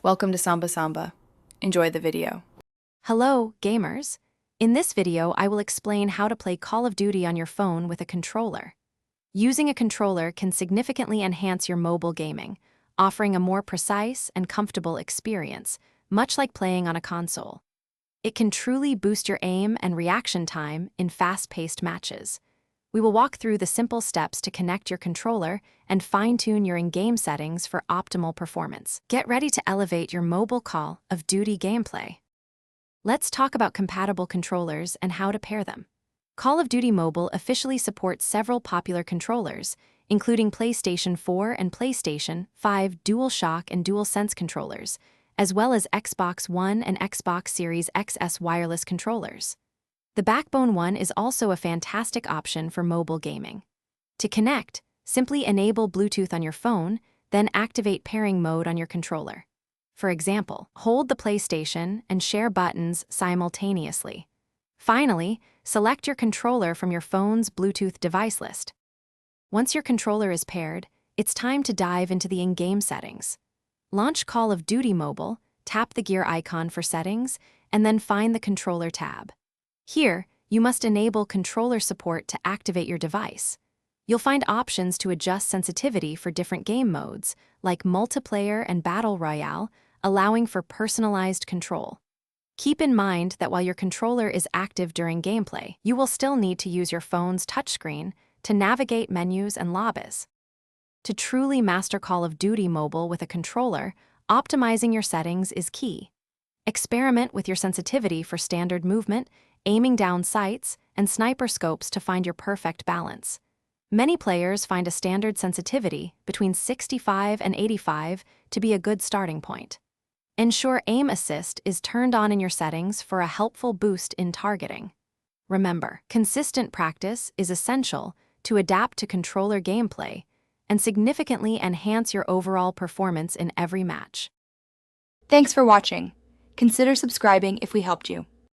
Welcome to Samba Samba. Enjoy the video. Hello, gamers. In this video, I will explain how to play Call of Duty on your phone with a controller. Using a controller can significantly enhance your mobile gaming, offering a more precise and comfortable experience, much like playing on a console. It can truly boost your aim and reaction time in fast-paced matches. We will walk through the simple steps to connect your controller and fine-tune your in-game settings for optimal performance. Get ready to elevate your mobile Call of Duty gameplay. Let's talk about compatible controllers and how to pair them. Call of Duty Mobile officially supports several popular controllers, including PlayStation 4 and PlayStation 5 DualShock and DualSense controllers, as well as Xbox One and Xbox Series XS wireless controllers. The Backbone One is also a fantastic option for mobile gaming. To connect, simply enable Bluetooth on your phone, then activate pairing mode on your controller. For example, hold the PlayStation and share buttons simultaneously. Finally, select your controller from your phone's Bluetooth device list. Once your controller is paired, it's time to dive into the in-game settings. Launch Call of Duty Mobile, tap the gear icon for settings, and then find the controller tab. Here, you must enable controller support to activate your device. You'll find options to adjust sensitivity for different game modes, like multiplayer and battle royale, allowing for personalized control. Keep in mind that while your controller is active during gameplay, you will still need to use your phone's touchscreen to navigate menus and lobbies. To truly master Call of Duty Mobile with a controller, optimizing your settings is key. Experiment with your sensitivity for standard movement, aiming down sights, and sniper scopes to find your perfect balance. Many players find a standard sensitivity between 65 and 85 to be a good starting point. Ensure Aim Assist is turned on in your settings for a helpful boost in targeting. Remember, consistent practice is essential to adapt to controller gameplay and significantly enhance your overall performance in every match. Thanks for watching. Consider subscribing if we helped you.